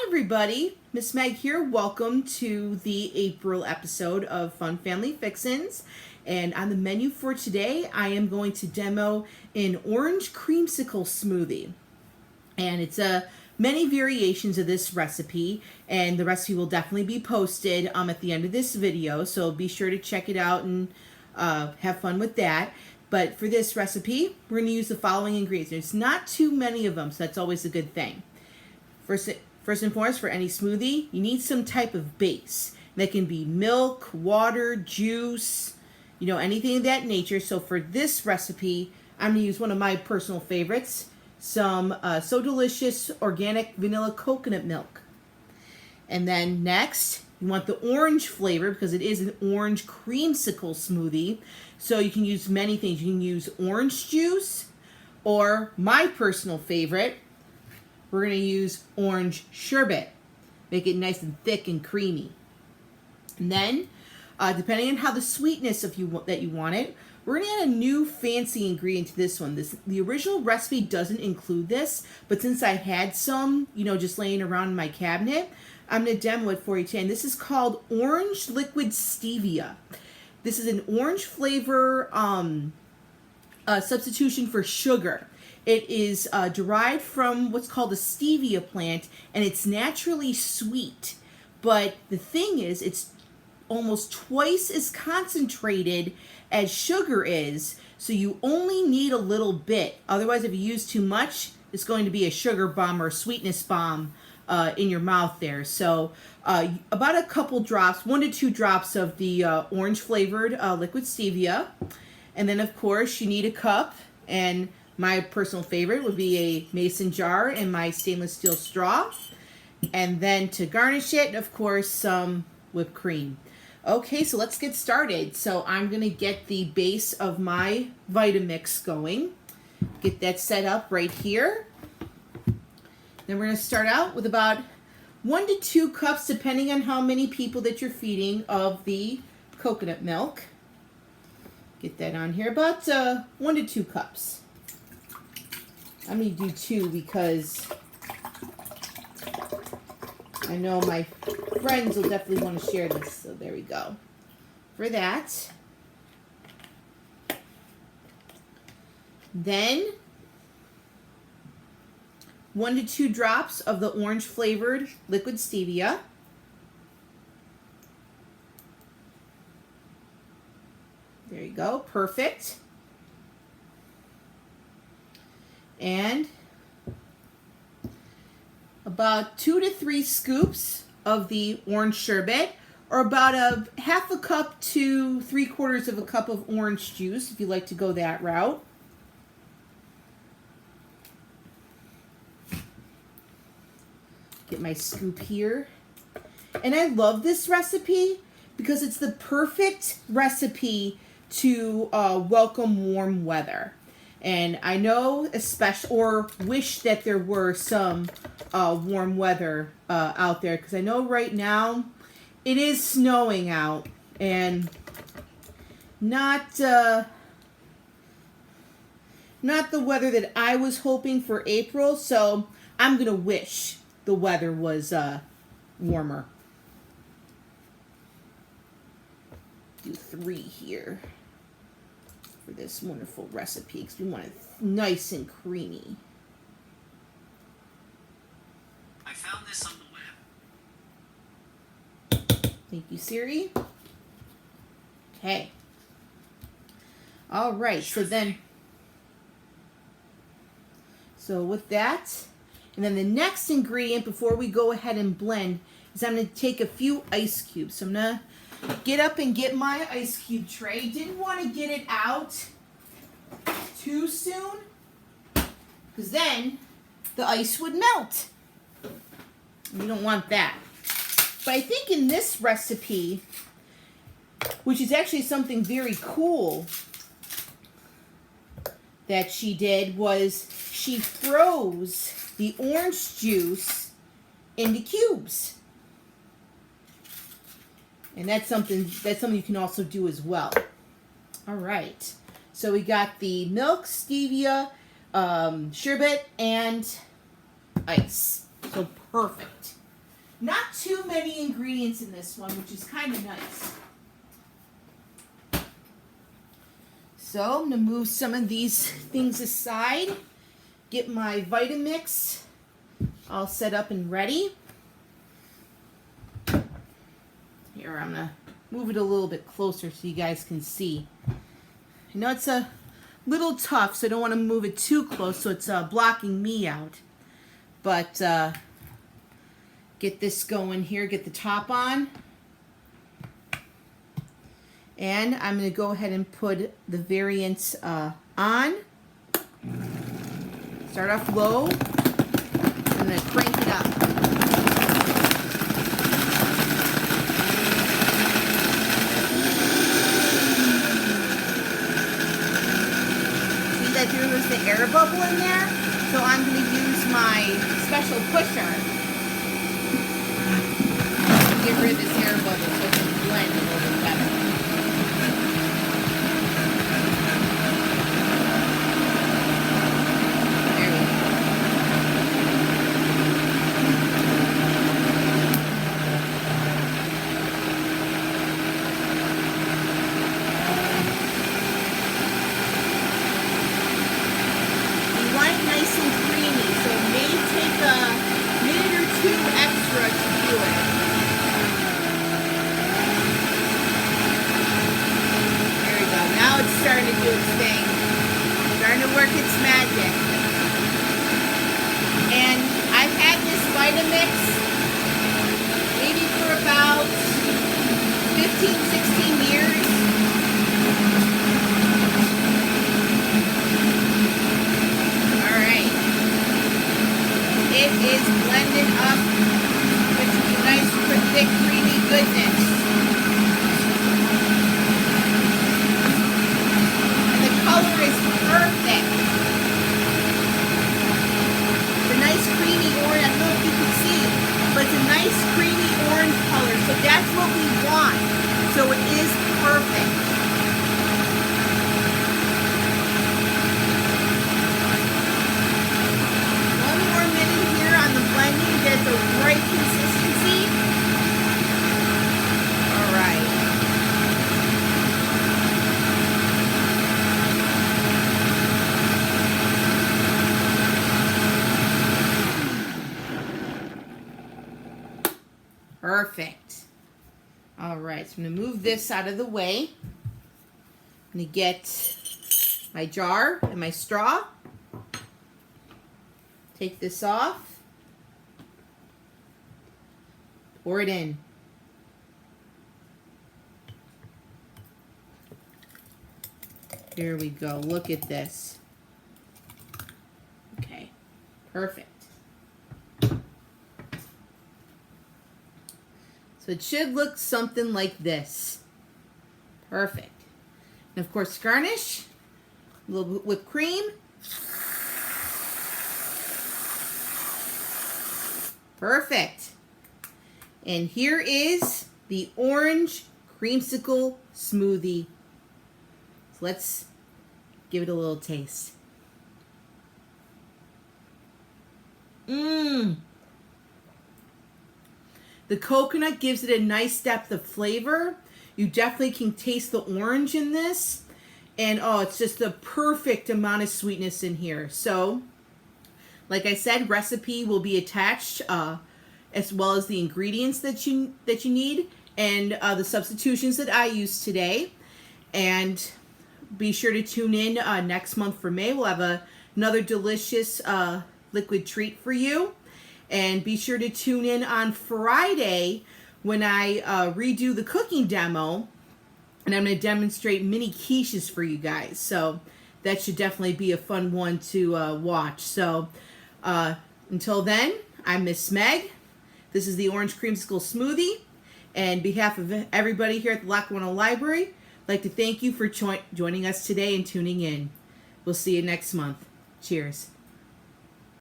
everybody, Miss Meg here. Welcome to the April episode of Fun Family Fixins. And on the menu for today, I am going to demo an orange creamsicle smoothie. And it's many variations of this recipe, and the recipe will definitely be posted at the end of this video, so be sure to check it out and have fun with that. But for this recipe, we're going to use the following ingredients. There's not too many of them, so that's always a good thing. First and foremost, for any smoothie, you need some type of base. That can be milk, water, juice, anything of that nature. So for this recipe, I'm going to use one of my personal favorites, some So Delicious organic vanilla coconut milk. And then next, you want the orange flavor because it is an orange creamsicle smoothie. So you can use many things. You can use orange juice, or my personal favorite, we're going to use orange sherbet. Make it nice and thick and creamy. And then, depending on how the sweetness that you want it, we're going to add a new fancy ingredient to this one. The original recipe doesn't include this, but since I had some, just laying around in my cabinet, I'm going to demo it for you today. And this is called Orange Liquid Stevia. This is an orange flavor substitution for sugar. It is derived from what's called the Stevia plant, and it's naturally sweet. But the thing is, it's almost twice as concentrated as sugar is, so you only need a little bit. Otherwise, if you use too much, it's going to be a sugar bomb or a sweetness bomb in your mouth there. So about a couple drops, 1 to 2 drops of the orange flavored liquid stevia. And then, of course, you need a cup, and my personal favorite would be a mason jar and my stainless steel straw. And then to garnish it, of course, some whipped cream. Okay, so let's get started. So I'm going to get the base of my Vitamix going. Get that set up right here. Then we're going to start out with about 1 to 2 cups, depending on how many people that you're feeding, of the coconut milk. Get that on here, about 1 to 2 cups. I'm going to do 2 because I know my friends will definitely want to share this. So there we go. For that. Then 1 to 2 drops of the orange flavored liquid stevia. There you go. Perfect. And about 2 to 3 scoops of the orange sherbet, or about a half a cup to 3/4 of a cup of orange juice, if you like to go that route. Get my scoop here. And I love this recipe because it's the perfect recipe to welcome warm weather. And I know, or wish that there were some warm weather out there, because I know right now it is snowing out, and not the weather that I was hoping for April. So I'm gonna wish the weather was warmer. Do 3 here for this wonderful recipe, because we want it nice and creamy. I found this on the web. Thank you, Siri. Okay. All right, so with that, and then the next ingredient before we go ahead and blend is I'm going to take a few ice cubes. So I'm going to get up and get my ice cube tray. Didn't want to get it out too soon, because then the ice would melt. We don't want that. But I think in this recipe, which is actually something very cool that she did, was she froze the orange juice into cubes. And that's something you can also do as well. All right. So we got the milk, stevia, sherbet, and ice. So perfect. Not too many ingredients in this one, which is kind of nice. So I'm going to move some of these things aside. Get my Vitamix all set up and ready. Here, I'm going to move it a little bit closer so you guys can see. I know it's a little tough, so I don't want to move it too close so it's blocking me out. But get this going here, get the top on. And I'm going to go ahead and put the variants on. Start off low. I'm going to crank it up. See that there was the air bubble in there? So I'm going to use my special pusher to get rid of this air bubble so it can blend a little bit better. Starting to do its thing. Starting to work its magic. And I've had this Vitamix maybe for about 15, 16 years. Alright. It is blended up with some nice, thick, creamy goodness. Color is perfect. It's a nice creamy orange. I don't know if you can see, but it's a nice creamy orange color. So that's what we want. So it is perfect. One more minute here on the blending to get the right consistency. All right. Perfect. All right, so I'm going to move this out of the way. I'm going to get my jar and my straw. Take this off. Pour it in. Here we go. Look at this. Okay, perfect. So it should look something like this. Perfect. And of course, garnish. A little bit whipped cream. Perfect. And here is the orange creamsicle smoothie. So let's give it a little taste. Mmm. The coconut gives it a nice depth of flavor. You definitely can taste the orange in this. And oh, it's just the perfect amount of sweetness in here. So, like I said, recipe will be attached as well as the ingredients that you need and the substitutions that I used today. And be sure to tune in next month for May. We'll have another delicious liquid treat for you. And be sure to tune in on Friday when I redo the cooking demo. And I'm going to demonstrate mini quiches for you guys. So that should definitely be a fun one to watch. So until then, I'm Miss Meg. This is the Orange Creamsicle Smoothie. And on behalf of everybody here at the Lackawanna Library, I'd like to thank you for joining us today and tuning in. We'll see you next month. Cheers.